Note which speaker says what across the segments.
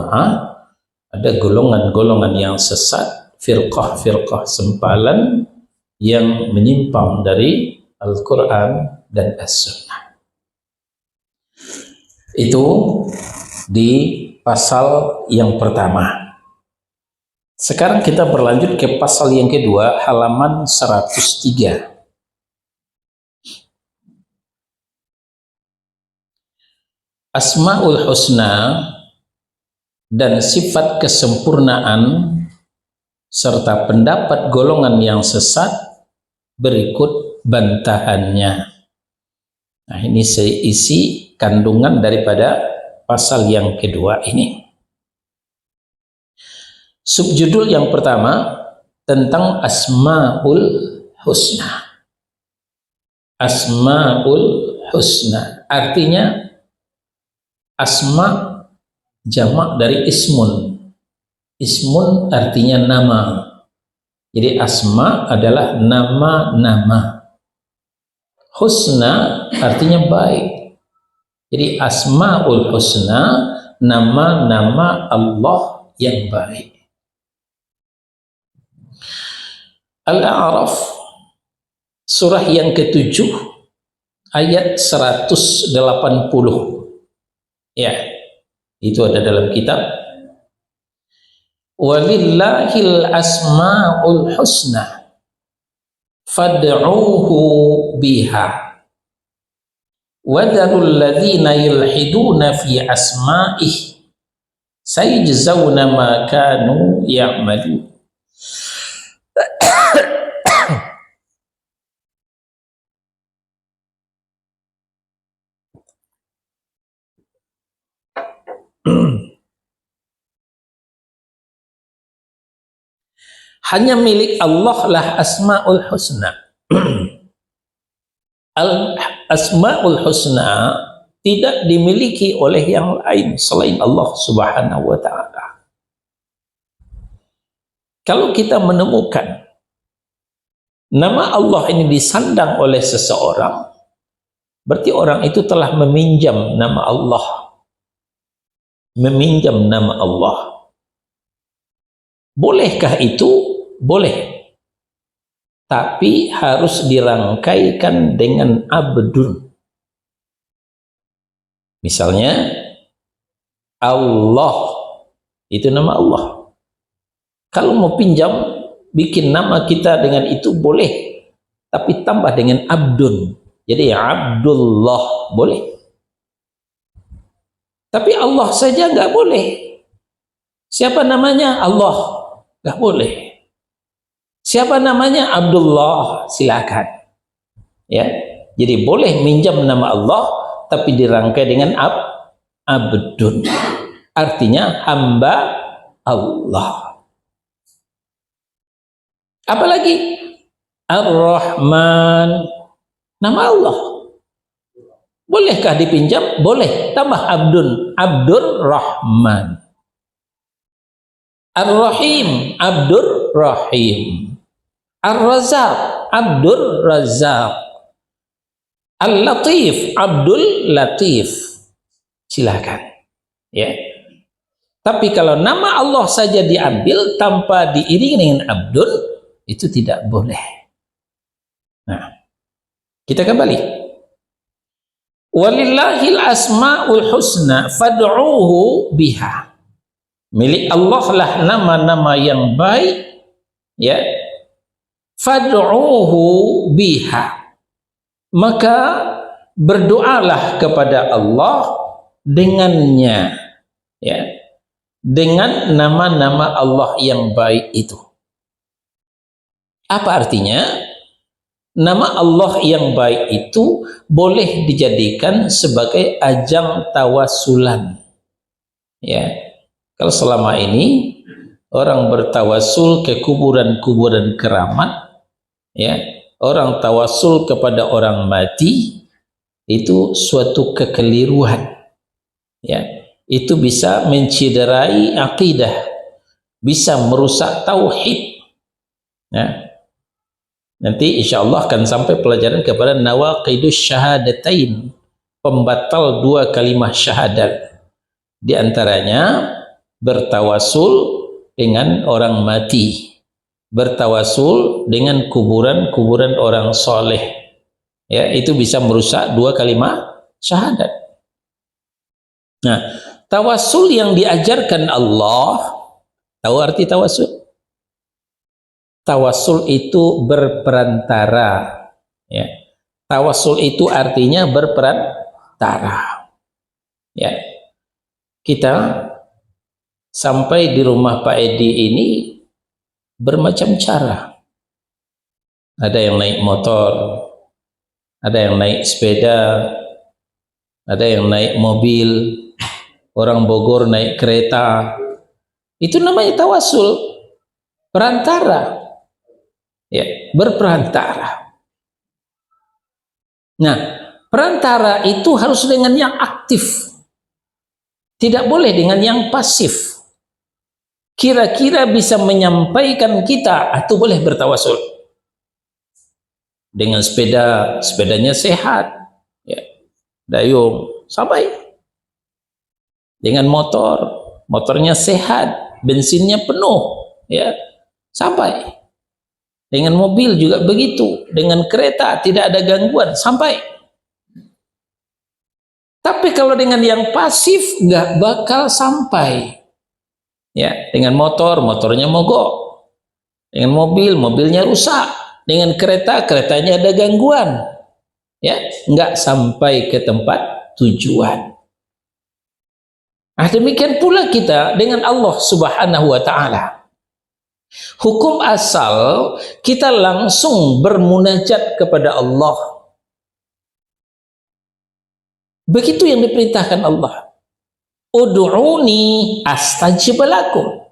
Speaker 1: jamaah, ada golongan-golongan yang sesat, firqah-firqah sempalan yang menyimpang dari Al-Quran dan As-Sunnah. Itu di pasal yang pertama. Sekarang kita berlanjut ke pasal yang kedua, halaman 103. Asmaul Husna dan sifat kesempurnaan serta pendapat golongan yang sesat, berikut bantahannya. Nah, ini isi kandungan daripada pasal yang kedua ini. Subjudul yang pertama tentang Asmaul Husna. Asmaul Husna artinya asma jamak dari ismun. Ismun artinya nama. Jadi asma adalah nama-nama. Husna artinya baik. Jadi Asmaul Husna, nama-nama Allah yang baik. Al-A'raf surah yang ke-7 ayat 180. Ya, itu ada dalam kitab. Walillahil asmaul husna fad'uuhu biha wadharul ladzina yulhiduna fi asma'ih sayajzauna ma kanu ya'malun. Hanya milik Allah lah Asmaul Husna. Asmaul Husna tidak dimiliki oleh yang lain selain Allah Subhanahu wa ta'ala. Kalau kita menemukan nama Allah ini disandang oleh seseorang, berarti orang itu telah meminjam nama Allah. Meminjam nama Allah. Bolehkah itu? Boleh. Tapi harus dirangkaikan dengan abdun. Misalnya Allah, itu nama Allah. Kalau mau pinjam, bikin nama kita dengan itu boleh, tapi tambah dengan abdun. Jadi Abdullah boleh. Tapi Allah saja nggak boleh. Siapa namanya? Allah, nggak boleh. Siapa namanya? Abdullah, silakan. Ya, jadi boleh minjam nama Allah, tapi dirangkai dengan abdun. Artinya hamba Allah. Apalagi Ar-Rahman, nama Allah. Bolehkah dipinjam? Boleh. Tambah abdun, Abdur Rahman. Ar-Rahim, Abdur Rahim. Ar-Razzaq, Abdur Razzaq. Al-Latif, Abdul Latif. Silakan. Ya. Tapi kalau nama Allah saja diambil tanpa diiringi dengan abdul, itu tidak boleh. Nah, kita kembali. Walillahil asmaul husna fad'uuhu biha. Milik Allah lah nama-nama yang baik, ya. Fad'uuhu biha. Maka berdoalah kepada Allah dengannya, ya. Dengan nama-nama Allah yang baik itu. Apa artinya? Nama Allah yang baik itu boleh dijadikan sebagai ajang tawasulan. Ya. Kalau selama ini orang bertawasul ke kuburan-kuburan keramat, ya, orang tawasul kepada orang mati, itu suatu kekeliruan. Ya, itu bisa menciderai akidah, bisa merusak tauhid. Ya. Nanti insya Allah akan sampai pelajaran kepada nawaqidus syahadatain, pembatal dua kalimah syahadat. Di antaranya bertawasul dengan orang mati, bertawasul dengan kuburan-kuburan orang soleh, ya, itu bisa merusak dua kalimat syahadat. Nah, tawasul yang diajarkan Allah, tahu arti tawasul? Tawasul itu berperantara, ya. Tawasul itu artinya berperantara, ya. Kita sampai di rumah Pak Edi ini bermacam cara. Ada yang naik motor, ada yang naik sepeda, ada yang naik mobil, orang Bogor naik kereta. Itu namanya tawasul, perantara, ya, berperantara. Nah, perantara itu harus dengan yang aktif, tidak boleh dengan yang pasif. Kira-kira bisa menyampaikan kita, atau boleh bertawasul dengan sepeda, sepedanya sehat, ya, dayung sampai. Dengan motor, motornya sehat, bensinnya penuh, ya, sampai. Dengan mobil juga begitu, dengan kereta tidak ada gangguan, sampai. Tapi kalau dengan yang pasif nggak bakal sampai. Ya, dengan motor, motornya mogok. Dengan mobil, mobilnya rusak. Dengan kereta, keretanya ada gangguan. Ya, nggak sampai ke tempat tujuan. Nah, demikian pula kita dengan Allah Subhanahu wa Ta'ala. Hukum asal kita langsung bermunajat kepada Allah. Begitu yang diperintahkan Allah. Ud'uni astajib lakum.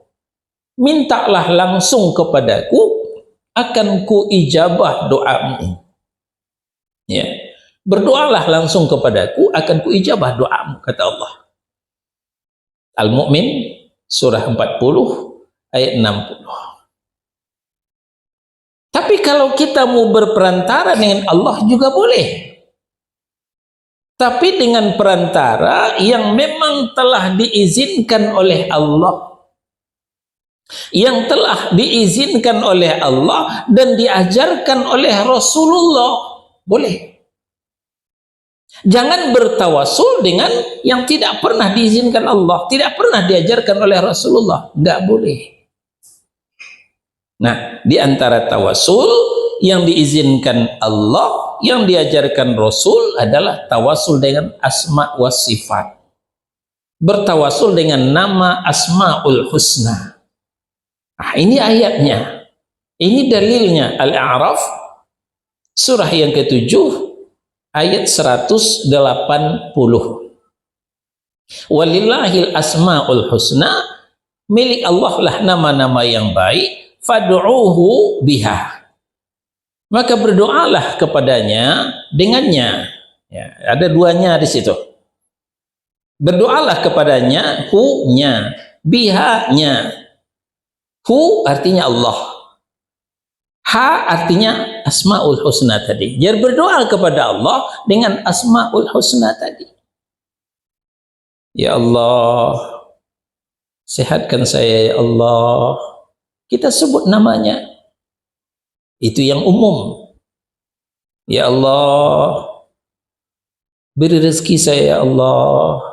Speaker 1: Mintalah langsung kepadaku, akan ku ijabah doamu. Ya. Berdoalah langsung kepadaku, akan ku ijabah doamu, kata Allah. Al-Mu'min surah 40 ayat 60. Tapi kalau kita mau berperantara dengan Allah juga boleh. Tapi dengan perantara yang memang telah diizinkan oleh Allah. Yang telah diizinkan oleh Allah dan diajarkan oleh Rasulullah. Boleh. Jangan bertawasul dengan yang tidak pernah diizinkan Allah, tidak pernah diajarkan oleh Rasulullah. Nggak boleh. Nah, di antara tawasul yang diizinkan Allah, yang diajarkan Rasul adalah tawasul dengan asma wa sifat. Bertawasul dengan nama Asmaul Husna. Nah, ini ayatnya. Ini dalilnya. Al-A'raf surah yang ke-7 ayat 180. Walillahil asmaul husna, milik Allah lah nama-nama yang baik, fad'uuhu biha. Maka berdoalah kepadanya dengannya. Ya, ada duanya di situ. Berdoalah kepadanya, hu-nya, biha-nya. Hu artinya Allah. Ha artinya Asmaul Husna tadi. Jadi berdoa kepada Allah dengan Asmaul Husna tadi. Ya Allah, sehatkan saya ya Allah. Kita sebut namanya. Itu yang umum. Ya Allah, beri rezeki saya ya Allah.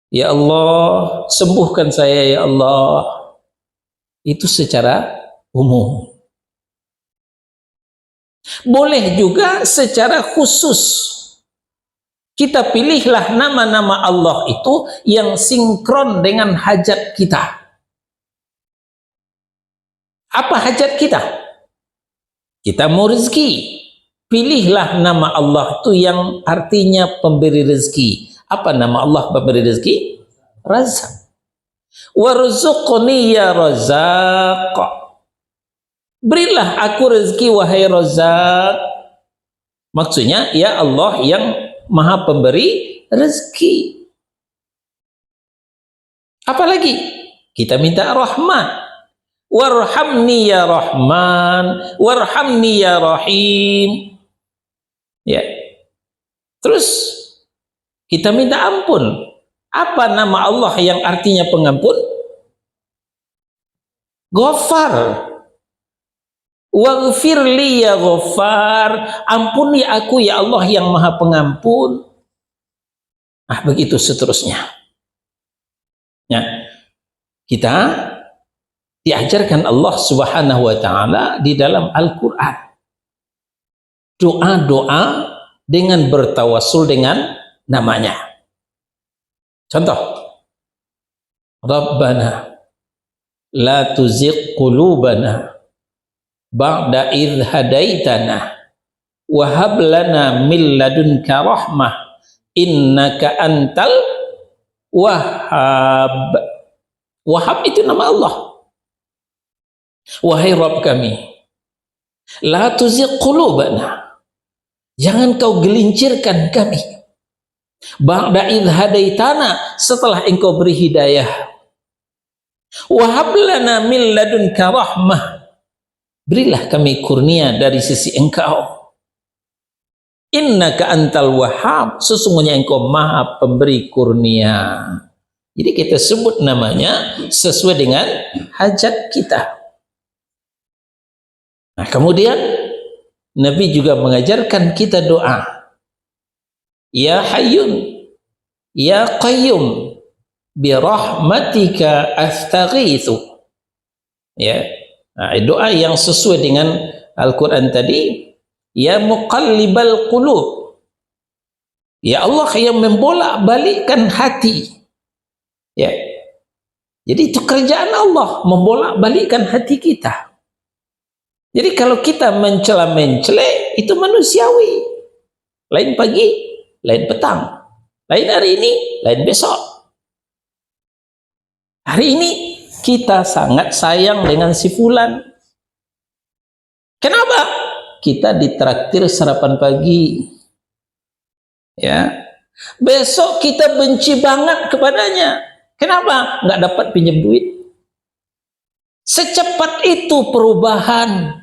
Speaker 1: Ya Allah, sembuhkan saya ya Allah. Itu secara umum. Boleh juga secara khusus. Kita pilihlah nama-nama Allah itu yang sinkron dengan hajat kita. Apa hajat kita? Kita mau rezeki. Pilihlah nama Allah itu yang artinya pemberi rezeki. Apa nama Allah pemberi rezeki? Razak. Warzuqni ya Razaq. Berilah aku rezeki wahai Razak. Maksudnya ya Allah yang Maha pemberi rezeki. Apalagi kita minta rahmat. Warhamni ya Rahman, warhamni ya Rahim. Ya. Terus kita minta ampun. Apa nama Allah yang artinya pengampun? Ghafar. Waghfir li ya Ghafar, ampuni aku ya Allah yang Maha Pengampun. Begitu seterusnya. Ya, kita diajarkan Allah Subhanahu wa taala di dalam Al-Qur'an doa-doa dengan bertawassul dengan namanya. Contoh, Rabbana la tuzigh qulubana ba'da idh hadaitana wa hab lana min ladunka rahmah innaka antal wahhab. Wahhab itu nama Allah. Wahai Rabb kami, la tuzigh qulubana, jangan kau gelincirkan kami, ba'da idh hadaitana, setelah engkau beri hidayah, wa hab lana min ladunka rahmah, berilah kami kurnia dari sisi engkau, innaka antal wahhab, sesungguhnya engkau maha pemberi kurnia. Jadi kita sebut namanya sesuai dengan hajat kita. Nah, kemudian Nabi juga mengajarkan kita doa, ya hayyun ya qayyum bi rahmatika astaghitsu. Ya, nah, doa yang sesuai dengan Al-Quran tadi, ya muqallibal qulub, ya Allah yang membolak-balikkan hati. Ya, jadi itu kerjaan Allah, membolak-balikkan hati kita. Jadi kalau kita mencela-mencela itu manusiawi, lain pagi, lain petang, lain hari ini, lain besok. Hari ini kita sangat sayang dengan si fulan. Kenapa? Kita ditraktir sarapan pagi. Ya. Besok kita benci banget kepadanya. Kenapa? Nggak dapat pinjam duit. Secepat itu perubahan.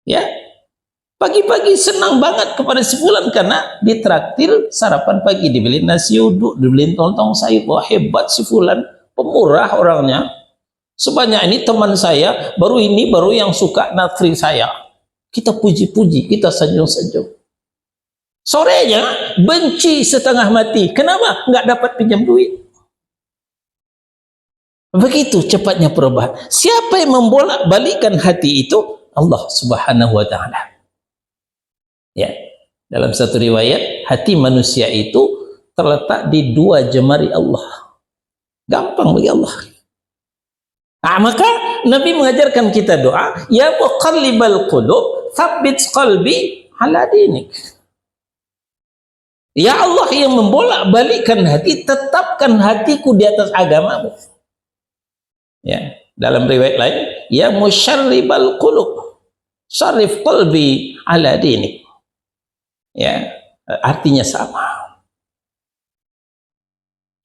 Speaker 1: Ya. Pagi-pagi senang banget kepada si fulan karena ditraktir sarapan pagi, dibeli nasi uduk, dibeli lontong sayur. Wah, hebat si fulan, pemurah orangnya. Sebanyak ini teman saya, baru yang suka naksir saya. Kita puji-puji, kita senyum-senyum. Sorenya benci setengah mati. Kenapa? Nggak dapat pinjam duit. Begitu cepatnya perubahan. Siapa yang membolak-balikkan hati itu? Allah Subhanahu wa taala. Ya, dalam satu riwayat, hati manusia itu terletak di 2 jemari Allah. Gampang bagi Allah. Nah, maka Nabi mengajarkan kita doa, ya muqallibal qulub, tsabbit qalbi ala dinik. Ya Allah yang membolak-balikkan hati, tetapkan hatiku di atas agamamu. Ya, dalam riwayat lain, ya musyarribal qulub, syarif qalbi ala dinik. Ya, artinya sama.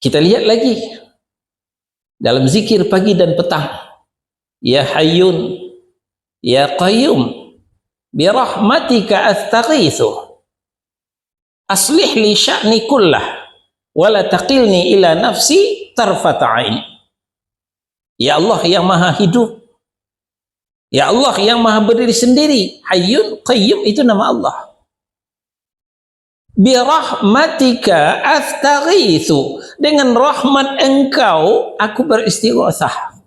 Speaker 1: Kita lihat lagi dalam zikir pagi dan petang, ya hayyun ya qayyum bi rahmatika astaghitsu aslih li sya'ni kullah wa la taqilni ila nafsi tarfata ain. Ya Allah yang maha hidup, ya Allah yang maha berdiri sendiri. Hayyun qayyum itu nama Allah. Bi rahmatika astaghitsu, dengan rahmat engkau aku beristighosah.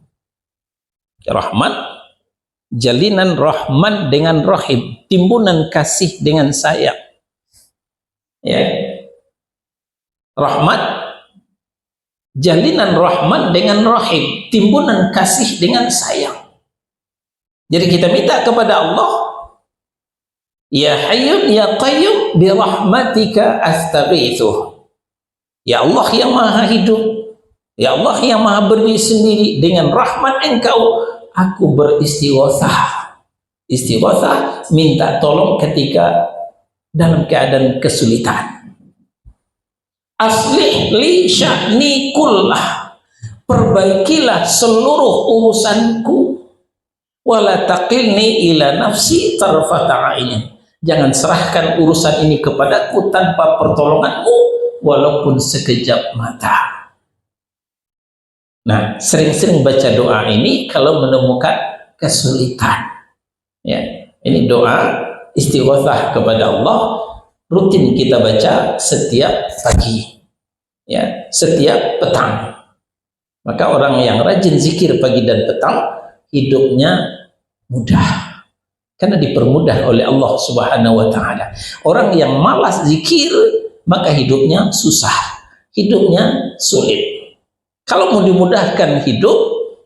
Speaker 1: Rahmat, jalinan rahman dengan rahim, timbunan kasih dengan sayang. Ya, rahmat, jalinan rahman dengan rahim, timbunan kasih dengan sayang. Jadi kita minta kepada Allah, ya hayyun ya qayyum bi rahmatika astaghitsu. Ya Allah yang maha hidup, ya Allah yang maha berdiri sendiri, dengan rahmat engkau aku beristighosah. Istighosah, minta tolong ketika dalam keadaan kesulitan. Aslih li sya'ni kullah, perbaikilah seluruh urusanku, wala taqilni ila nafsi tarfata ainin, jangan serahkan urusan ini kepadaku tanpa pertolonganmu, walaupun sekejap mata. Nah, sering-sering baca doa ini kalau menemukan kesulitan. Ya, ini doa istighatsah kepada Allah, rutin kita baca setiap pagi, ya, setiap petang. Maka orang yang rajin zikir pagi dan petang, hidupnya mudah, karena dipermudah oleh Allah Subhanahu wa Ta'ala. Orang yang malas zikir, maka hidupnya susah, hidupnya sulit. Kalau mau dimudahkan hidup,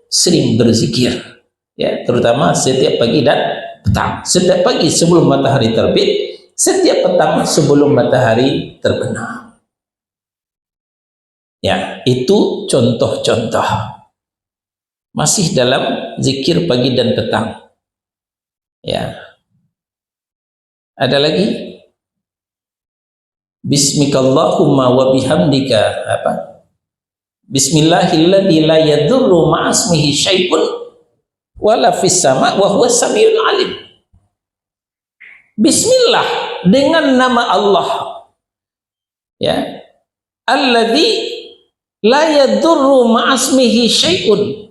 Speaker 1: sering berzikir, ya, terutama setiap pagi dan petang. Setiap pagi sebelum matahari terbit, setiap petang sebelum matahari terbenam. Ya, itu contoh-contoh. Masih dalam zikir pagi dan petang. Ya. Ada lagi? Bismikallahumma wa bihamdika apa? Bismillahilladzi la yadurru ma'asmihi syai'un wala fis sama' wa huwas samiul alim. Bismillah, dengan nama Allah. Ya. Alladzi la yadurru ma'asmihi syai'un.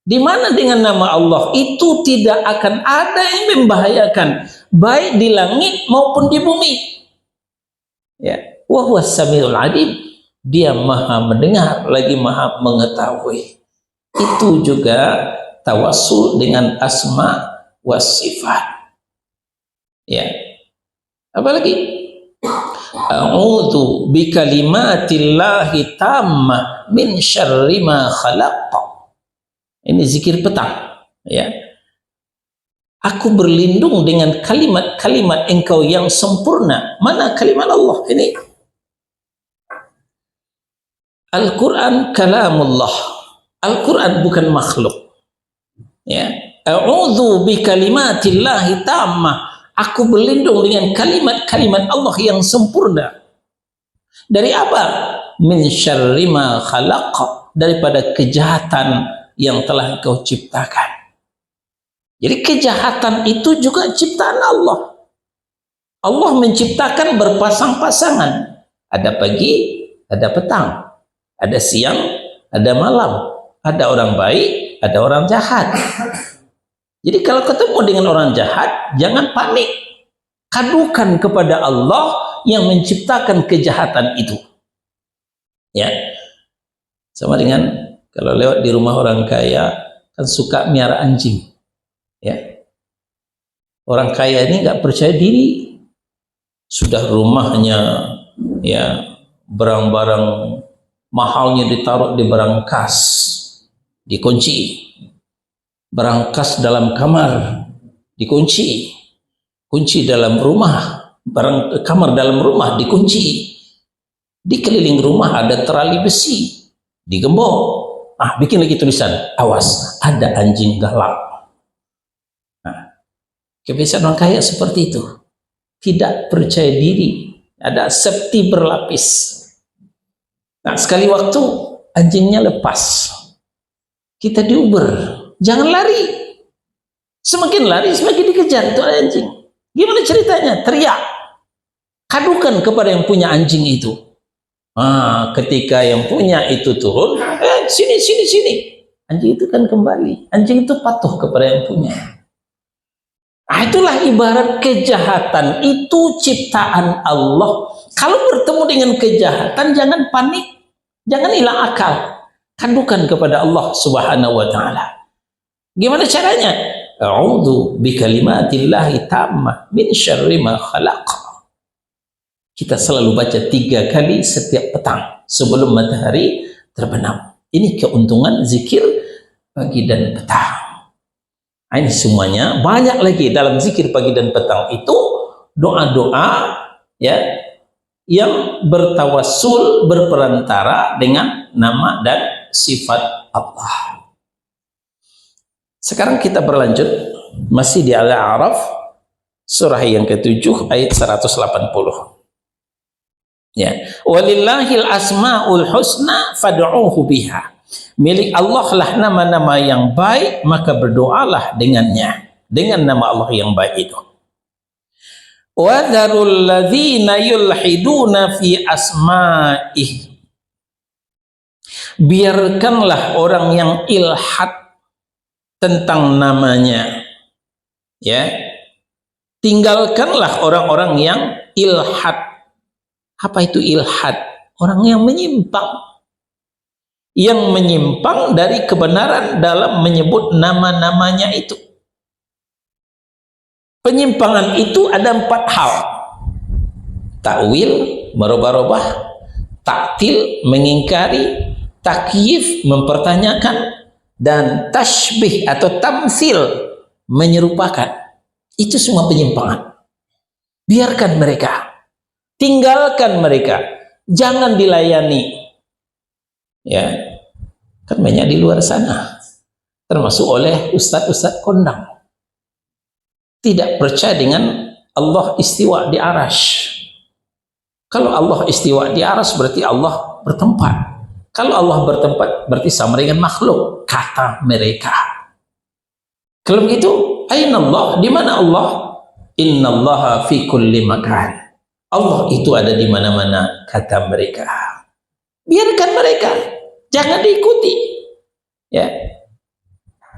Speaker 1: Di mana dengan nama Allah itu tidak akan ada yang membahayakan, baik di langit maupun di bumi. Ya, wa huwas samiul alim. Dia maha mendengar lagi maha mengetahui. Itu juga tawassul dengan asma wa sifat. Ya. Apalagi? A'udzu bikalimatillahi tammah min syarri ma khalaq. Ini zikir petang, ya. Aku berlindung dengan kalimat-kalimat Engkau yang sempurna. Mana kalimat Allah ini? Al-Quran kalamullah. Al-Quran bukan makhluk. Ya. A'udzu bikalimatillahi tammah. Aku berlindung dengan kalimat-kalimat Allah yang sempurna. Dari apa? Min syarri ma khalaq. Daripada kejahatan yang telah Engkau ciptakan. Jadi kejahatan itu juga ciptaan Allah. Allah menciptakan berpasang-pasangan. Ada pagi, ada petang. Ada siang, ada malam. Ada orang baik, ada orang jahat. Jadi kalau ketemu dengan orang jahat, jangan panik. Kadukan kepada Allah yang menciptakan kejahatan itu. Ya. Sama dengan kalau lewat di rumah orang kaya, kan suka miara anjing. Ya. Orang kaya ini nggak percaya diri. Sudah rumahnya, ya, barang-barang mahalnya ditaruh di barang kas, dikunci. Barang kas dalam kamar, dikunci. Kunci dalam rumah, barang kamar dalam rumah dikunci. Di keliling rumah ada terali besi, digembok. Bikin lagi tulisan, awas, ada anjing galak. Nah, kebiasaan orang kaya seperti itu. Tidak percaya diri. Ada safety berlapis. Nah, sekali waktu anjingnya lepas. Kita diuber. Jangan lari. Semakin lari, semakin dikejar itu anjing. Gimana ceritanya? Teriak. Kadukan kepada yang punya anjing itu. Ketika yang punya itu turun, sini. Anjing itu kan kembali. Anjing itu patuh kepada yang punya. Itulah ibarat kejahatan. Itu ciptaan Allah. Kalau bertemu dengan kejahatan, jangan panik. Jangan hilang akal. Kadukan kepada Allah Subhanahu wa Ta'ala. Gimana caranya? A'udzu bikalimatillahi tammah min syarri ma khalaq. Kita selalu baca 3 kali setiap petang sebelum matahari terbenam. Ini keuntungan zikir pagi dan petang. Ini semuanya banyak lagi dalam zikir pagi dan petang itu doa-doa, ya, yang bertawassul, berperantara dengan nama dan sifat Allah. Sekarang kita berlanjut masih di Al-A'raf surah yang ke-7 ayat 180. Ya, walillahil asmaul husna fad'uuhu biha. Milik Allah lah nama-nama yang baik, maka berdoalah dengannya, dengan nama Allah yang baik itu. Wa dzarul ladzina yulhiduna fi asma'ih. Biarkanlah orang yang ilhad tentang namanya, ya. Tinggalkanlah orang-orang yang ilhad. Apa itu ilhad? Orang yang menyimpang. Yang menyimpang dari kebenaran dalam menyebut nama-namanya itu. Penyimpangan itu ada 4 hal. Takwil, merubah-rubah, taktil, mengingkari, takyif, mempertanyakan, dan tashbih atau tamsil, menyerupakan. Itu semua penyimpangan. Biarkan mereka, tinggalkan mereka, jangan dilayani. Ya, kan banyak di luar sana, termasuk oleh ustadz-ustadz kondang, tidak percaya dengan Allah istiwa di arasy. Kalau Allah istiwa di arasy berarti Allah bertempat. Kalau Allah bertempat berarti sama dengan makhluk, kata mereka. Kalau begitu, aina Allah? Di mana Allah? Innallaha fi kulli makan. Allah itu ada di mana-mana, kata mereka. Biarkan mereka, jangan diikuti. Ya.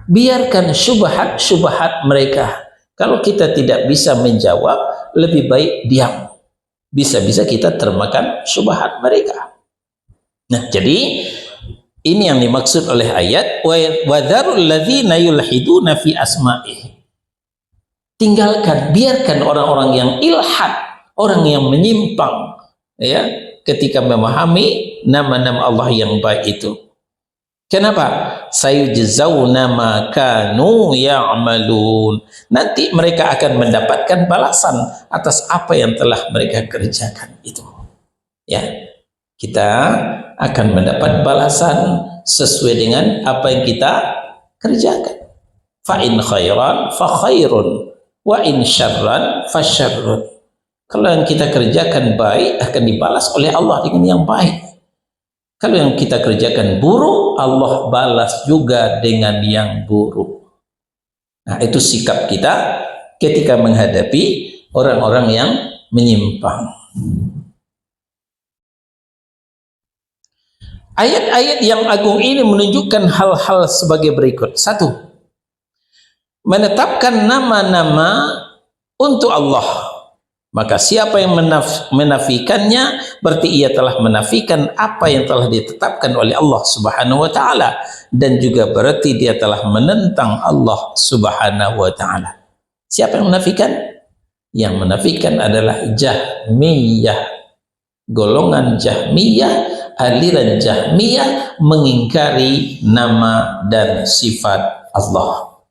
Speaker 1: Biarkan syubhat-syubhat mereka. Kalau kita tidak bisa menjawab, lebih baik diam. Bisa-bisa kita termakan syubhat mereka. Nah, jadi ini yang dimaksud oleh ayat wa dzarul ladzina yulhiduna fi asma'ih. Tinggalkan, biarkan orang-orang yang ilhad, orang yang menyimpang, ya, ketika memahami nama-nama Allah yang baik itu. Kenapa? Sayujzauna ma kanu ya'malun. Nanti mereka akan mendapatkan balasan atas apa yang telah mereka kerjakan itu. Ya. Kita akan mendapat balasan sesuai dengan apa yang kita kerjakan. Fa in khairan fa khairun wa in syarran fa syarrun. Kalau yang kita kerjakan baik akan dibalas oleh Allah dengan yang baik. Kalau yang kita kerjakan buruk, Allah balas juga dengan yang buruk. Nah, itu sikap kita ketika menghadapi orang-orang yang menyimpang. Ayat-ayat yang agung ini menunjukkan hal-hal sebagai berikut. 1. Menetapkan nama-nama untuk Allah. Maka siapa yang menafikannya, berarti ia telah menafikan apa yang telah ditetapkan oleh Allah Subhanahu wa taala, dan juga berarti dia telah menentang Allah Subhanahu wa taala. Siapa yang menafikan? Yang menafikan adalah Jahmiyah. Golongan Jahmiyah, aliran Jahmiyah mengingkari nama dan sifat Allah.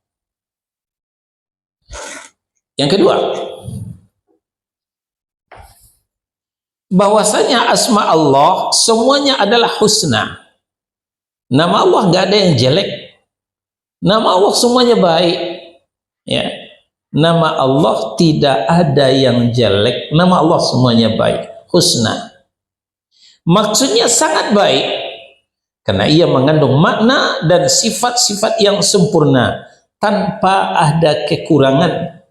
Speaker 1: Yang kedua, bahwasanya asma Allah semuanya adalah husna. Nama Allah nggak ada yang jelek. Nama Allah semuanya baik. Ya. Nama Allah tidak ada yang jelek. Nama Allah semuanya baik, husna. Maksudnya sangat baik karena ia mengandung makna dan sifat-sifat yang sempurna tanpa ada kekurangan,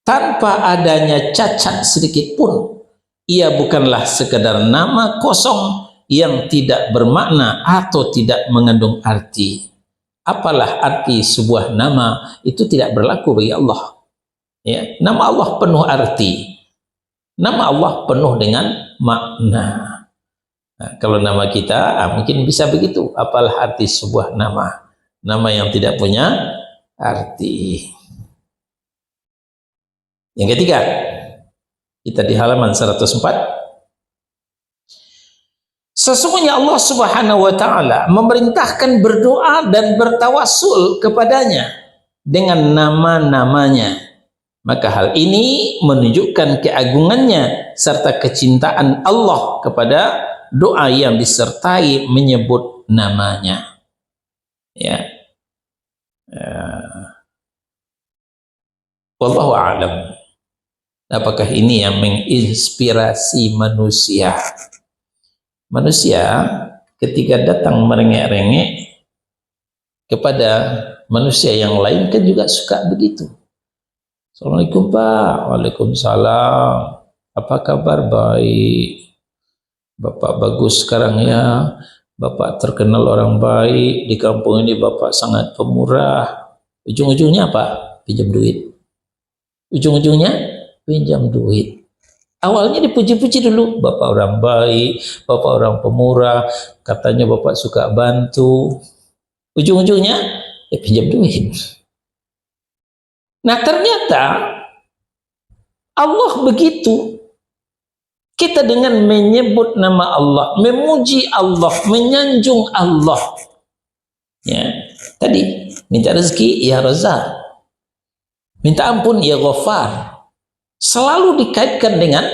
Speaker 1: tanpa adanya cacat sedikit pun. Ia bukanlah sekedar nama kosong yang tidak bermakna atau tidak mengandung arti. Apalah arti sebuah nama, itu tidak berlaku bagi Allah. Ya, nama Allah penuh arti. Nama Allah penuh dengan makna. Nah, kalau nama kita mungkin bisa begitu. Apalah arti sebuah nama? Nama yang tidak punya arti. Yang ketiga, kita di halaman 104. Sesungguhnya Allah Subhanahu wa taala memerintahkan berdoa dan bertawassul kepadanya dengan nama-namanya. Maka hal ini menunjukkan keagungannya serta kecintaan Allah kepada doa yang disertai menyebut namanya. Ya. Wallahu a'lam. Apakah ini yang menginspirasi manusia? Manusia ketika datang merengek-rengek kepada manusia yang lain kan juga suka begitu. Assalamualaikum Pak. Waalaikumsalam. Apa kabar? Baik. Bapak bagus sekarang ya. Bapak terkenal orang baik. Di kampung ini Bapak sangat pemurah. Ujung-ujungnya apa? Pinjam duit. Ujung-ujungnya pinjam duit. Awalnya dipuji-puji dulu. Bapak orang baik. Bapak orang pemurah. Katanya Bapak suka bantu. Ujung-ujungnya ya pinjam duit. Nah ternyata Allah begitu. Kita dengan menyebut nama Allah, memuji Allah, menyanjung Allah. Ya, tadi minta rezeki ya Razzaq, minta ampun ya Ghaffar. Selalu dikaitkan dengan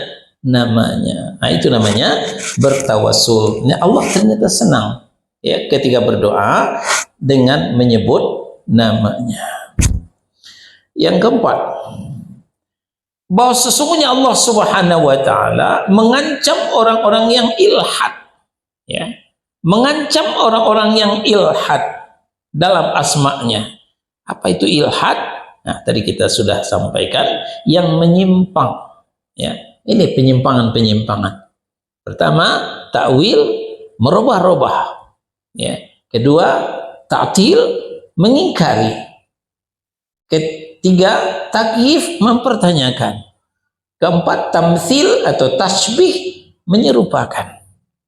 Speaker 1: namanya. Nah, itu namanya bertawassul. Nah, Allah ternyata senang ya ketika berdoa dengan menyebut namanya. Yang keempat, bahwa sesungguhnya Allah Subhanahu wa taala mengancam orang-orang yang ilhad, ya, mengancam orang-orang yang ilhad dalam asma'nya. Apa itu ilhad? Nah, tadi kita sudah sampaikan, yang menyimpang, ya. Ini penyimpangan-penyimpangan. Pertama, ta'wil, merubah-rubah, ya. Kedua, ta'til, mengingkari. Ketiga, takyif, mempertanyakan. Keempat, tamtsil atau tasbih, menyerupakan.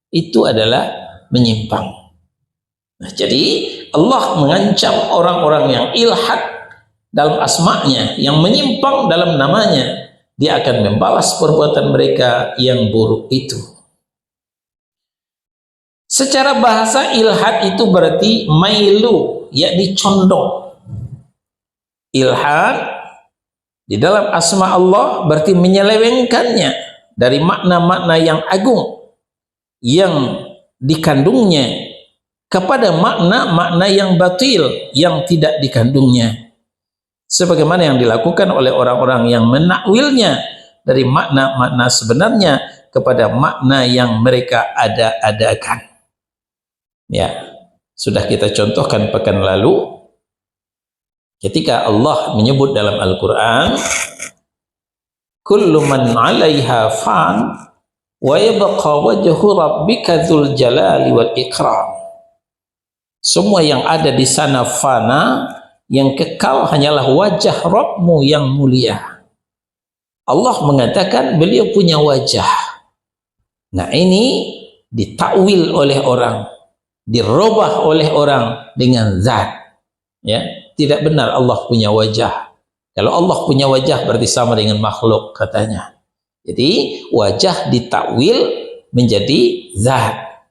Speaker 1: Itu adalah menyimpang. Nah, jadi Allah mengancam orang-orang yang ilhad dalam asma'nya, yang menyimpang dalam namanya. Dia akan membalas perbuatan mereka yang buruk itu. Secara bahasa ilhad itu berarti mailu, yakni condong. Ilhad di dalam asma Allah berarti menyelewengkannya dari makna-makna yang agung yang dikandungnya kepada makna-makna yang batil yang tidak dikandungnya, sebagaimana yang dilakukan oleh orang-orang yang menakwilnya dari makna-makna sebenarnya kepada makna yang mereka ada-adakan. Ya, sudah kita contohkan pekan lalu ketika Allah menyebut dalam Al-Quran, kullu man 'alaiha fan wa yabqa wajhu rabbika dzul jalali wal ikram. Semua yang ada di sana fana, yang kekal hanyalah wajah Rabbmu yang mulia. Allah mengatakan beliau punya wajah. Nah, ini ditakwil oleh orang, dirubah oleh orang dengan zat. Ya, tidak benar Allah punya wajah. Kalau Allah punya wajah berarti sama dengan makhluk katanya. Jadi wajah ditakwil menjadi zat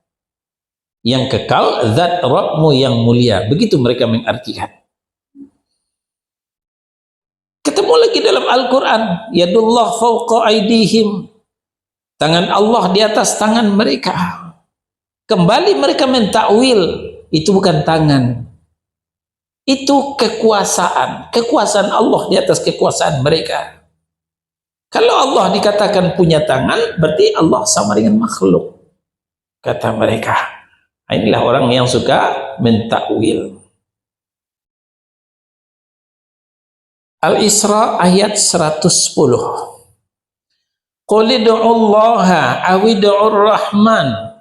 Speaker 1: yang kekal, zat Rabbmu yang mulia. Begitu mereka mengartikan. Ketemu lagi dalam Al-Quran, yadullah fawqa aydihim, tangan Allah di atas tangan mereka. Kembali mereka mentakwil, itu bukan tangan, itu kekuasaan. Kekuasaan Allah di atas kekuasaan mereka. Kalau Allah dikatakan punya tangan, berarti Allah sama dengan makhluk, kata mereka. Inilah orang yang suka mentakwil. Al-Isra ayat 110. Qul ud'ullaha aw ud'ur rahman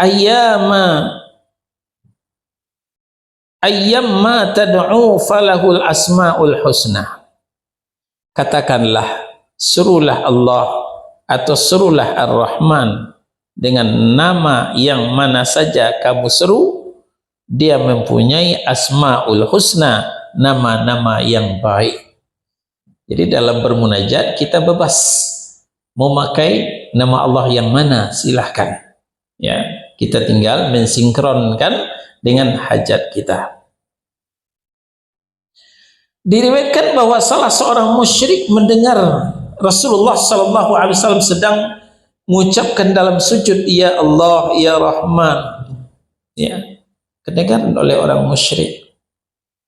Speaker 1: ayyamma tad'u falahul asmaul husna. Katakanlah, serulah Allah atau serulah Ar-Rahman dengan nama yang mana saja kamu seru, dia mempunyai asmaul husna, nama-nama yang baik. Jadi dalam bermunajat kita bebas mau pakai nama Allah yang mana, silahkan. Ya, kita tinggal mensinkronkan dengan hajat kita. Diriwayatkan bahwa salah seorang musyrik mendengar Rasulullah SAW sedang mengucapkan dalam sujud, ya Allah, ya Rahman. Ya, kedengaran oleh orang musyrik.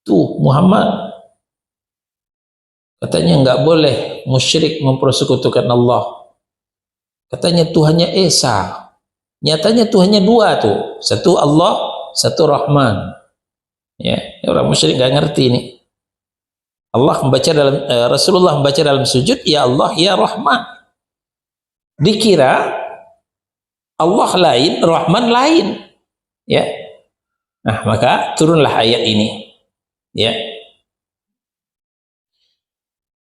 Speaker 1: Tuh Muhammad, katanya enggak boleh musyrik mempersekutukan Allah. Katanya Tuhannya Esa. Nyatanya Tuhannya dua tuh. Satu Allah, satu Rahman. Ya, orang musyrik enggak ngerti ini. Allah membaca dalam Rasulullah membaca dalam sujud, ya Allah ya Rahman. Dikira Allah lain, Rahman lain, ya. Nah, maka turunlah ayat ini, ya.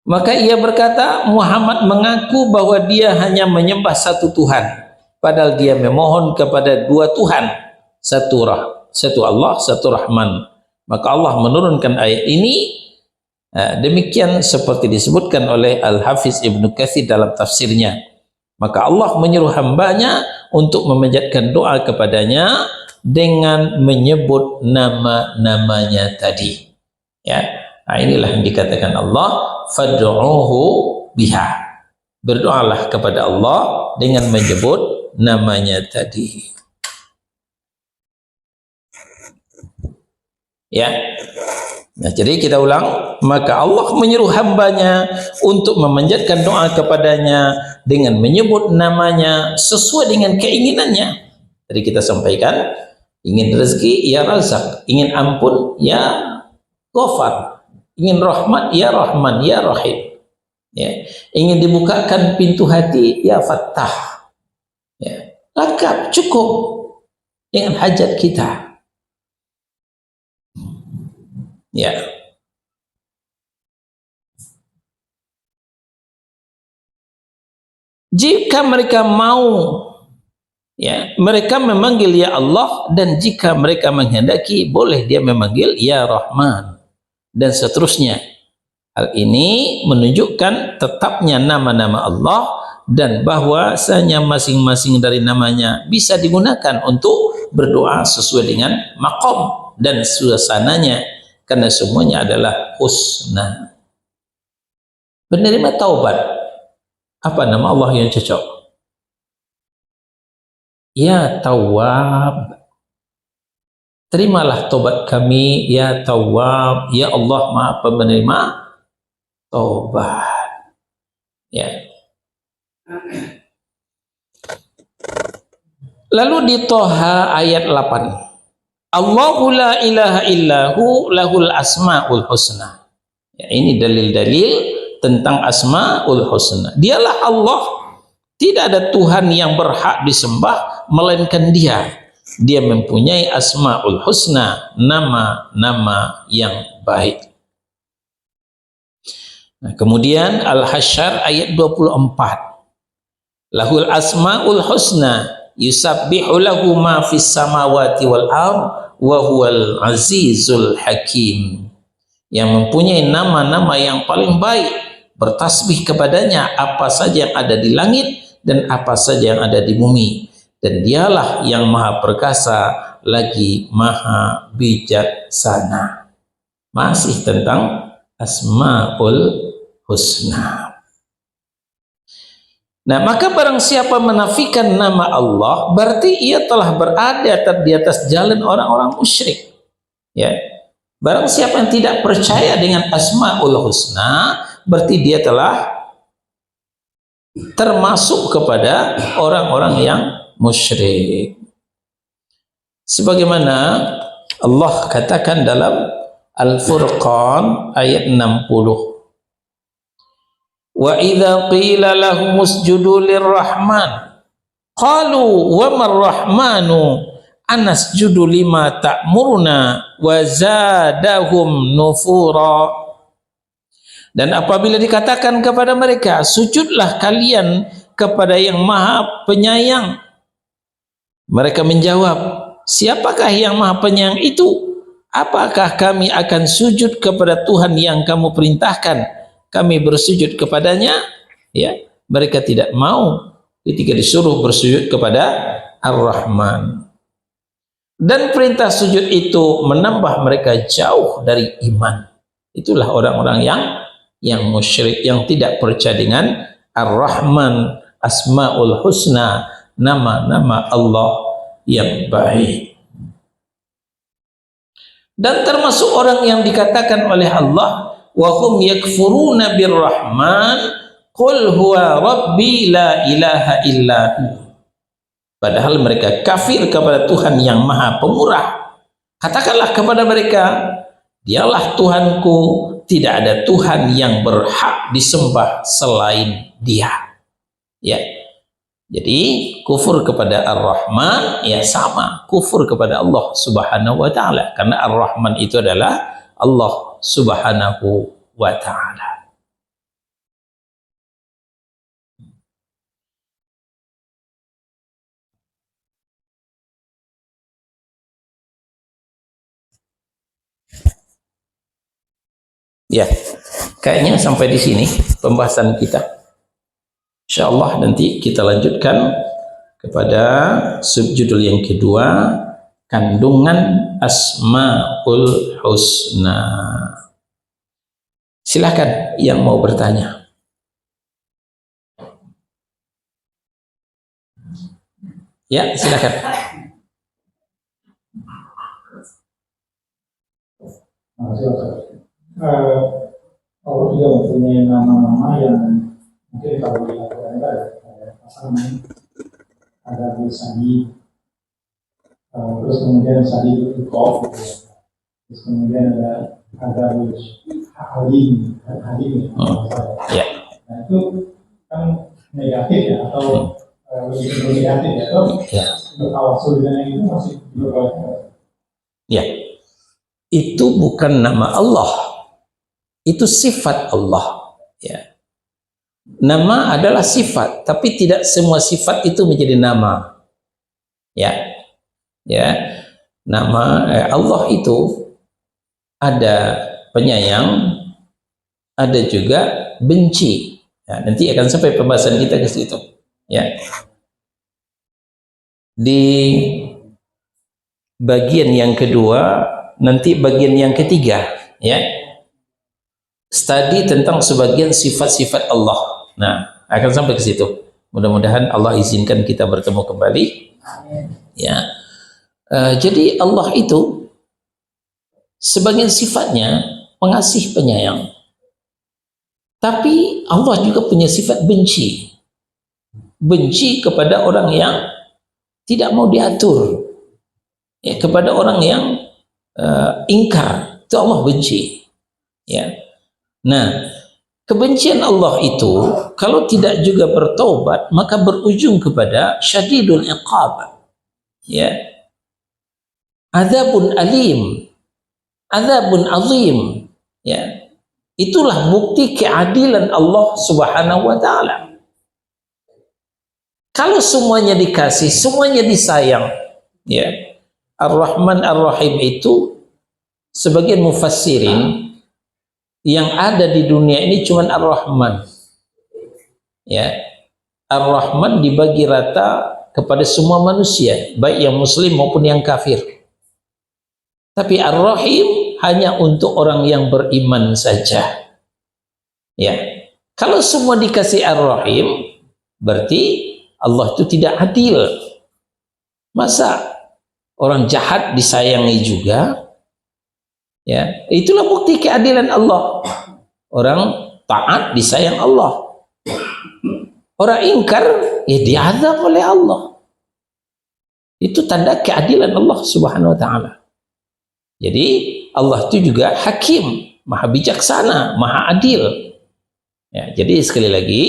Speaker 1: Maka ia berkata, Muhammad mengaku bahwa dia hanya menyembah satu Tuhan, padahal dia memohon kepada dua Tuhan, satu Allah, satu Rahman. Maka Allah menurunkan ayat ini demikian seperti disebutkan oleh Al-Hafiz Ibnu Katsir dalam tafsirnya. Maka Allah menyuruh hambanya untuk memanjatkan doa kepadanya dengan menyebut nama-namanya tadi, ya. Nah, inilah yang dikatakan Allah, fad'uhu biha, berdoalah kepada Allah dengan menyebut namanya tadi, ya. Nah, jadi kita ulang, maka Allah menyuruh hambanya untuk memanjatkan doa kepadanya dengan menyebut namanya sesuai dengan keinginannya. Tadi kita sampaikan, ingin rezeki ya Razak, ingin ampun ya Ghafar, ingin rahmat ya Rahman ya Rahim, ya. Ingin dibukakan pintu hati ya Fattah, ya. Lengkap, cukup dengan hajat kita, ya. Jika mereka mau, ya, mereka memanggil ya Allah, dan jika mereka menghendaki boleh dia memanggil ya Rahman, dan seterusnya. Hal ini menunjukkan tetapnya nama-nama Allah dan bahwasanya masing-masing dari namanya bisa digunakan untuk berdoa sesuai dengan maqam dan suasananya, karena semuanya adalah husna. Penerima taubat, apa nama Allah yang cocok? Ya Tawwab, terimalah taubat kami ya Tawwab, ya Allah Maha Penerima taubat, ya. Lalu di Toha ayat 8, Allahu la ilaha illahu lahul asmaul husna, ya. Ini dalil-dalil tentang asmaul husna. Dialah Allah, tidak ada Tuhan yang berhak disembah melainkan Dia. Dia mempunyai asmaul husna, nama-nama yang baik. Nah, kemudian Al-Hasyr ayat 24, lahul asmaul husna yusabbihu lahu ma fis samawati wal ard wa huwal azizul hakim, yang mempunyai nama-nama yang paling baik, bertasbih kepadanya apa saja yang ada di langit dan apa saja yang ada di bumi, dan dialah yang maha perkasa lagi maha bijaksana. Masih tentang asmaul husna. Nah, maka barang siapa menafikan nama Allah, berarti ia telah berada di atas jalan orang-orang musyrik, ya. Barang siapa yang tidak percaya dengan asmaul husna, berarti dia telah termasuk kepada orang-orang yang musyrik. Sebagaimana Allah katakan dalam Al-Furqan ayat 60, wa idza qila lahum usjudu lirrahman qalu wa marrahmanu anasjudu lima ta'muruna wa zadahum nufura. Dan apabila dikatakan kepada mereka, sujudlah kalian kepada yang maha penyayang, mereka menjawab, siapakah yang maha penyayang itu? Apakah kami akan sujud kepada Tuhan yang kamu perintahkan kami bersujud kepadanya? Ya, mereka tidak mau ketika disuruh bersujud kepada Ar-Rahman. Dan perintah sujud itu menambah mereka jauh dari iman. Itulah orang-orang yang musyrik, yang tidak percaya dengan Ar-Rahman, Asmaul Husna, nama-nama Allah yang baik. Dan termasuk orang yang dikatakan oleh Allah, wa hum yakfuruna birrahman qul huwa rabbi la ilaha illahu. Padahal mereka kafir kepada Tuhan yang maha pemurah. Katakanlah kepada mereka, dialah Tuhanku, tidak ada Tuhan yang berhak disembah selain Dia. Ya. Jadi kufur kepada Ar-Rahman ya sama kufur kepada Allah Subhanahu wa taala, karena Ar-Rahman itu adalah Allah Subhanahu wa taala. Ya, kayaknya sampai di sini pembahasan kita. Insyaallah nanti kita lanjutkan kepada subjudul yang kedua, kandungan Asmaul Husna. Silahkan yang mau bertanya. Ya, silahkan.
Speaker 2: Allah juga mempunyai nama-nama yang mungkin kalau di Al-Quran ada ada Sadi, terus kemudian Sadi itu Kof, terus kemudian ada Halim,
Speaker 1: Ya.
Speaker 2: Nah itu kan negatif ya, atau lebih negatif ya, atau bertawasul dengan yang itu masih berbahagia.
Speaker 1: Ya, itu bukan nama Allah, itu sifat Allah. Ya, nama adalah sifat, tapi tidak semua sifat itu menjadi nama. Ya, nama Allah itu ada penyayang, ada juga benci. Ya, nanti akan sampai pembahasan kita ke situ. Ya, di bagian yang kedua, nanti bagian yang ketiga, ya, studi tentang sebagian sifat-sifat Allah. Nah, akan sampai ke situ. Mudah-mudahan Allah izinkan kita bertemu kembali. Ya, jadi Allah itu sebagian sifatnya pengasih penyayang, tapi Allah juga punya sifat benci. Benci kepada orang yang tidak mau diatur, ya, kepada orang yang ingkar, itu Allah benci. Ya. Nah, kebencian Allah itu kalau tidak juga bertobat maka berujung kepada syadidul iqab. Ya. Adzabun alim, adzabun azim. Ya. Itulah bukti keadilan Allah Subhanahu wa taala. Kalau semuanya dikasih, semuanya disayang, ya. Ar-Rahman Ar-Rahim itu sebagian mufassirin yang ada di dunia ini cuma Ar-Rahman. Ya. Ar-Rahman dibagi rata kepada semua manusia, baik yang muslim maupun yang kafir. Tapi Ar-Rahim hanya untuk orang yang beriman saja. Ya. Kalau semua dikasih Ar-Rahim, berarti Allah itu tidak adil. Masa orang jahat disayangi juga? Ya, itulah bukti keadilan Allah. Orang taat disayang Allah. Orang ingkar ya diazab oleh Allah. Itu tanda keadilan Allah Subhanahu wa taala. Jadi Allah itu juga hakim, maha bijaksana, maha adil. Ya, jadi sekali lagi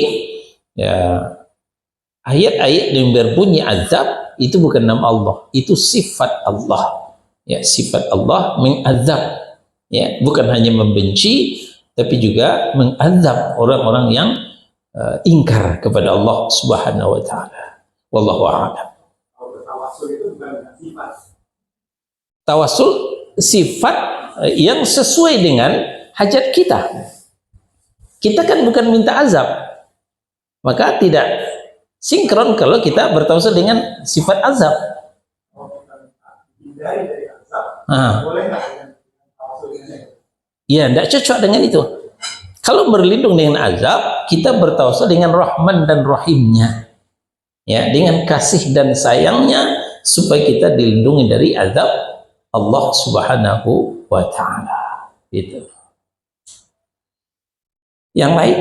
Speaker 1: ya, ayat-ayat yang berbunyi azab itu bukan nama Allah, itu sifat Allah. Ya, sifat Allah mengazab. Ya, bukan hanya membenci tapi juga mengazab orang-orang yang ingkar kepada Allah Subhanahu wa taala. Wallahu a'lam.
Speaker 2: Tawasul itu bukan sifat.
Speaker 1: Tawasul sifat yang sesuai dengan hajat kita. Kita kan bukan minta azab. Maka tidak sinkron kalau kita bertawasul dengan sifat azab. Ya, tidak cocok dengan itu. Kalau berlindung dengan azab, kita bertawasul dengan Rahman dan Rahimnya. Ya, dengan kasih dan sayangnya supaya kita dilindungi dari azab Allah Subhanahu wa taala. Itu. Yang lain?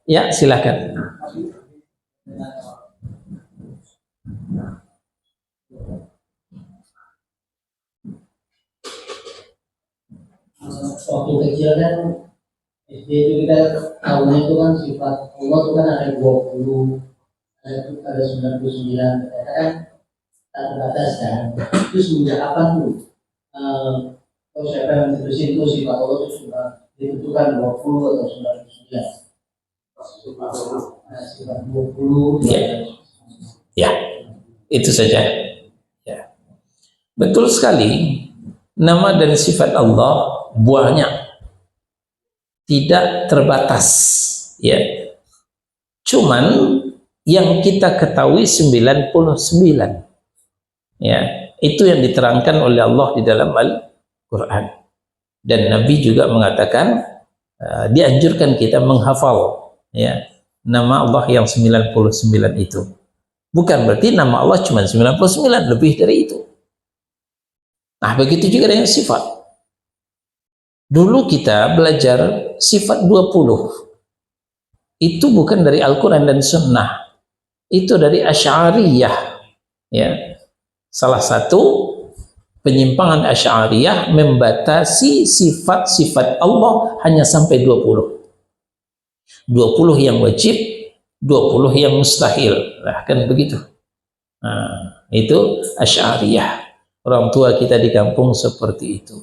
Speaker 1: Ya, silakan.
Speaker 3: waktu kecil kan SD itu kita tahunya itu kan sifat Allah itu kan ada 20, ada 99, ternyata kan tak terbatas kan. Itu semenjak kapan tuh? Kalau siapa yang mencetuskan itu sifat Allah itu sudah ditentukan 20 atau 99? Sifat 20.
Speaker 1: Ya, itu saja. Ya. Betul sekali. Nama dan sifat Allah banyak, tidak terbatas. Ya. Cuman yang kita ketahui 99. Ya, itu yang diterangkan oleh Allah di dalam Al-Quran. Dan Nabi juga mengatakan dianjurkan kita menghafal ya nama Allah yang 99 itu. Bukan berarti nama Allah cuma 99, lebih dari itu. Nah, begitu juga dengan sifat. Dulu kita belajar sifat 20. Itu bukan dari Al-Quran dan Sunnah. Itu dari Asy'ariyah. Ya. Salah satu penyimpangan Asy'ariyah membatasi sifat-sifat Allah hanya sampai 20. 20 yang wajib, 20 yang mustahil. Nah, kan begitu. Nah, itu Asy'ariyah. Orang tua kita di kampung seperti itu.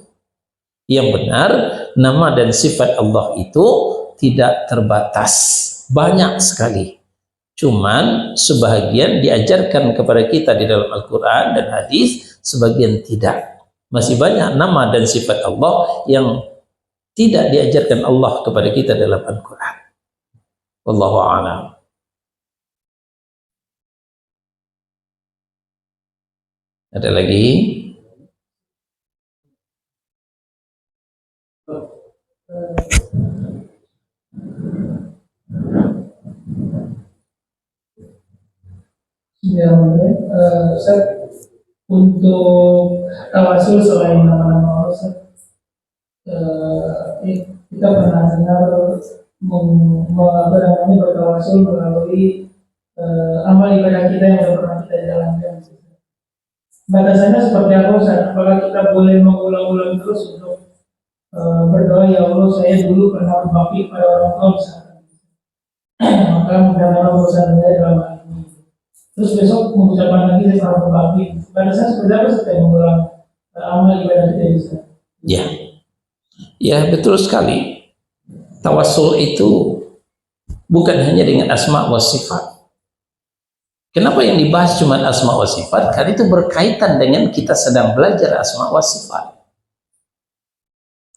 Speaker 1: Yang benar, nama dan sifat Allah itu tidak terbatas, banyak sekali. Cuman sebahagian diajarkan kepada kita di dalam Al-Quran dan hadis, sebagian tidak. Masih banyak nama dan sifat Allah yang tidak diajarkan Allah kepada kita dalam Al-Quran. Wallahu a'lam. Ada lagi?
Speaker 2: Ya, Ustaz, untuk tawasul selain nama-nama Allah, Ustaz, kita pernah dengar bertawasul melalui amal ibadah kita yang sudah pernah kita jalankan. Batasannya seperti apa, Ustaz? Apakah kita boleh mengulang-ulang terus untuk berdoa, ya Allah, saya dulu pernah berbakti pada orang tua misalkan, maka mudah-mudahan urusan saya dalam hal ini. Terus besok mengucapkan lagi saya pernah berbakti. Batasannya seperti apa, Ustaz, yang mengulang amal ibadah kita, Ustaz?
Speaker 1: Ya, ya betul sekali. Tawassul itu bukan hanya dengan asma wa sifat. Kenapa yang dibahas cuma asma wa sifat? Karena itu berkaitan dengan kita sedang belajar asma wa sifat.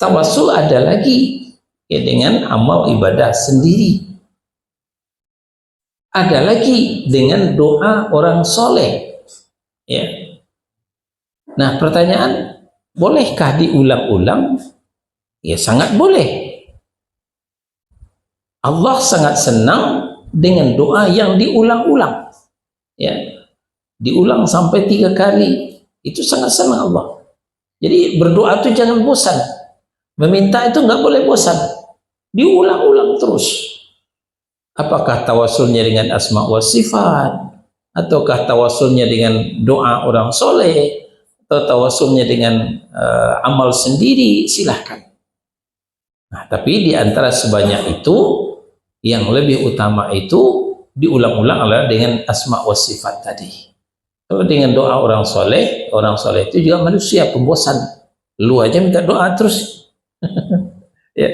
Speaker 1: Tawassul ada lagi ya dengan amal ibadah sendiri. Ada lagi dengan doa orang soleh. Ya. Nah, pertanyaan, bolehkah diulang-ulang? Ya, sangat boleh. Allah sangat senang dengan doa yang diulang-ulang. Ya, diulang sampai 3 kali. Itu sangat senang Allah. Jadi berdoa itu jangan bosan. Meminta itu nggak boleh bosan. Diulang-ulang terus. Apakah tawasulnya dengan asma wa sifat, ataukah tawasulnya dengan doa orang soleh, atau tawasulnya dengan amal sendiri, silahkan. Nah, tapi di antara sebanyak itu, yang lebih utama itu diulang-ulang adalah dengan asma wa sifat tadi. Kalau dengan doa orang soleh itu juga manusia pembosan. Lu aja minta doa terus. Ya,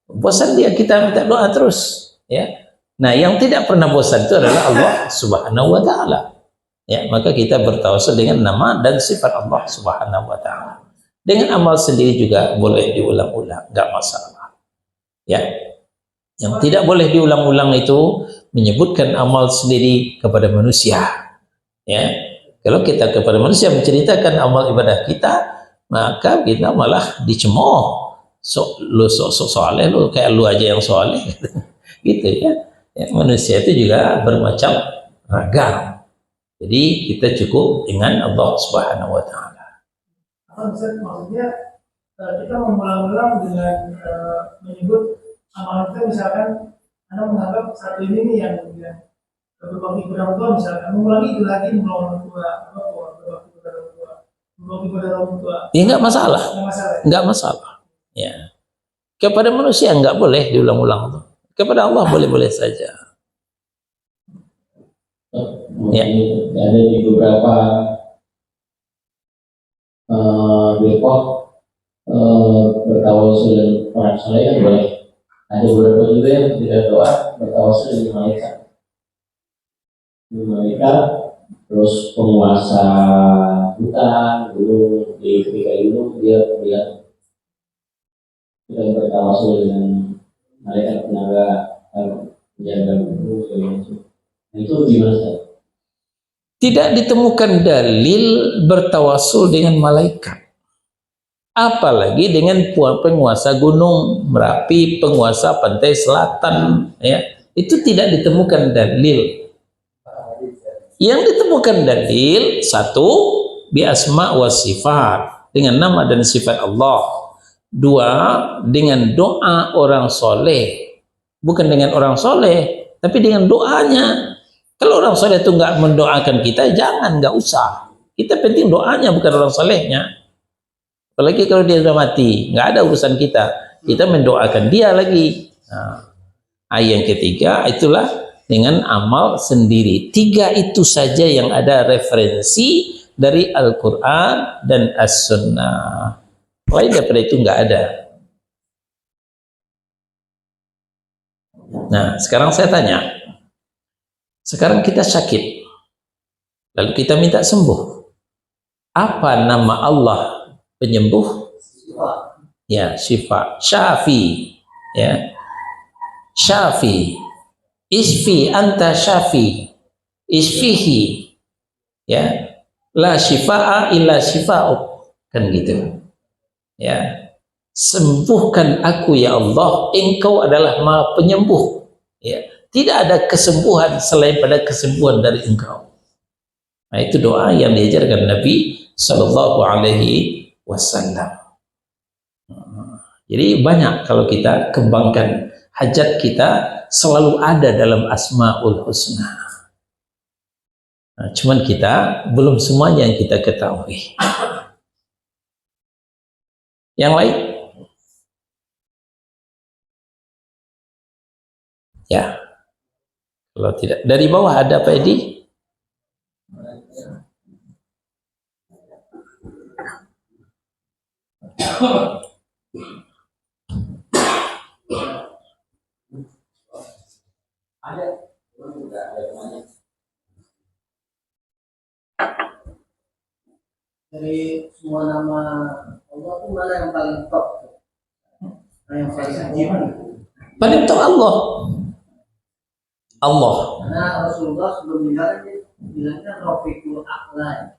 Speaker 1: bosan dia, kita minta doa terus. Ya. Nah, yang tidak pernah bosan itu adalah Allah Subhanahu wa taala. Ya, maka kita bertawassul dengan nama dan sifat Allah Subhanahu wa taala. Dengan amal sendiri juga boleh diulang-ulang, enggak masalah. Ya. Yang tidak boleh diulang-ulang itu menyebutkan amal sendiri kepada manusia. Ya. Kalau kita kepada manusia menceritakan amal ibadah kita, maka kita malah dicemooh. Lu soalnya, lu kayak lu aja yang soalnya. Gitu ya. Ya, manusia itu juga bermacam ragam. Jadi kita cukup dengan Allah Subhanahu wa taala.
Speaker 2: Maksudnya kita mengulang-ulang dengan menyebut amal kita, misalkan Anda menganggap satu ini nih yang berbakti kepada orang tua, misalkan mengulangi itu lagi, mengulang orang tua, berbakti kepada orang tua, berbakti kepada orang tua.
Speaker 1: Ya nggak masalah. Nggak masalah. Ya. Kepada manusia nggak boleh diulang-ulang tuh. Kepada Allah boleh-boleh saja. Ya.
Speaker 3: Ada di beberapa Depok bertawasul dengan orang soleh kan boleh. Ada beberapa juga yang tidak doa bertawasul dengan malaikat. Malaikat, terus penguasa hutan dulu di ketika itu dia bilang kita bertawasul dengan malaikat tenaga penjaga itu. Itu gimana Ustaz?
Speaker 1: Tidak ditemukan dalil bertawasul dengan malaikat. Apalagi dengan penguasa gunung Merapi, penguasa pantai selatan, ya. Itu tidak ditemukan dalil. Yang ditemukan dalil, satu, bi asma wa sifat, dengan nama dan sifat Allah. Dua, dengan doa orang soleh. Bukan dengan orang soleh, tapi dengan doanya. Kalau orang soleh itu nggak mendoakan kita, jangan, nggak usah. Kita penting doanya, bukan orang solehnya. Apalagi kalau dia sudah mati, nggak ada urusan kita. Kita mendoakan dia lagi. Nah, yang ketiga, itulah dengan amal sendiri. Tiga itu saja yang ada referensi dari Al-Quran dan As-Sunnah. Lain daripada itu nggak ada. Nah, sekarang saya tanya. Sekarang kita sakit, lalu kita minta sembuh. Apa nama Allah penyembuh? Ya, Syifa, Syafi, ya, Syafi, Isfi anta Syafi, Isfihi, ya, la Syifa'a illa Syifa'uk, kan gitu, ya. Sembuhkan aku ya Allah, Engkau adalah Maha Penyembuh, ya. Tidak ada kesembuhan selain pada kesembuhan dari Engkau. Nah, itu doa yang diajarkan Nabi Sallallahu Alaihi Wasallam. Jadi banyak kalau kita kembangkan, hajat kita selalu ada dalam Asmaul Husna. Nah, cuman kita belum semuanya yang kita ketahui. Yang lain? Ya. Kalau tidak, dari bawah ada Pak Edi?
Speaker 3: Dari semua nama Allah itu mana yang paling top? Yang paling ajib?
Speaker 1: Paling top Allah. Allah.
Speaker 3: Karena Rasulullah sebelum meninggal bilangnya Rafiqul A'la.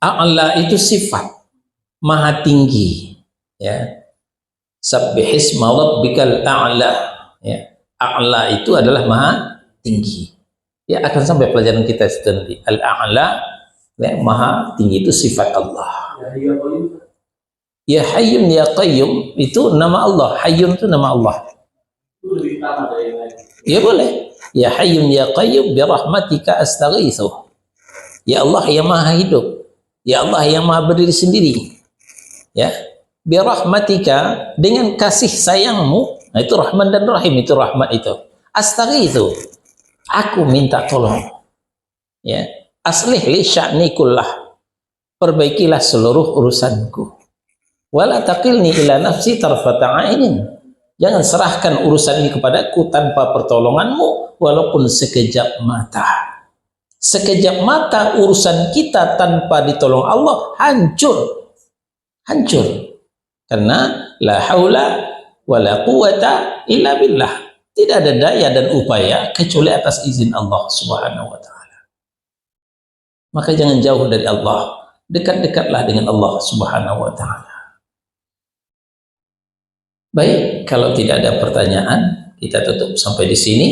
Speaker 1: A'la itu sifat maha tinggi, ya. Sabbihisma rabbikal a'la, ya. A'la itu adalah maha tinggi. Ya, akan sampai pelajaran kita nanti. Al-a'la, ya, maha tinggi itu sifat Allah. Ya Hayyun ya Qayyum itu nama Allah. Hayyun itu nama Allah.
Speaker 3: Itu lebih utama dari yang lain.
Speaker 1: Ya boleh. Ya Hayyun ya Qayyum bi rahmatika astaghitsu. Ya Allah yang maha hidup. Ya Allah yang maha berdiri sendiri. Ya. Bi rahmatika, dengan kasih sayangmu. Nah, itu Rahman dan Rahim, itu rahmat itu. Astaghitsu. Aku minta tolong. Ya. Aslih li sya'ni kullah. Perbaikilah seluruh urusanku. Wala taqilni ila nafsi tarfata 'ainin. Jangan serahkan urusan ini kepadaku tanpa pertolonganmu, walaupun sekejap mata. Sekejap mata urusan kita tanpa ditolong Allah hancur. Hancur. Karena la haula wala quwata illa billah. Tidak ada daya dan upaya kecuali atas izin Allah Subhanahu wa taala. Maka jangan jauh dari Allah. Dekat-dekatlah dengan Allah Subhanahu wa taala. Baik, kalau tidak ada pertanyaan, kita tutup sampai di sini.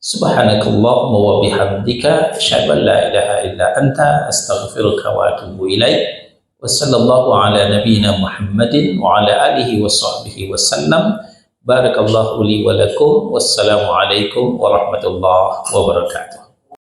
Speaker 1: Subhanakallahumma wa bihamdika asyhadu an la ilaha illa anta astaghfiruka wa atubu ilaik. Wassallallahu ala nabiyyina Muhammadin wa ala alihi wa sahbihi wasallam. Barakallahu li wa lakum. Wassalamu alaikum warahmatullahi wabarakatuh.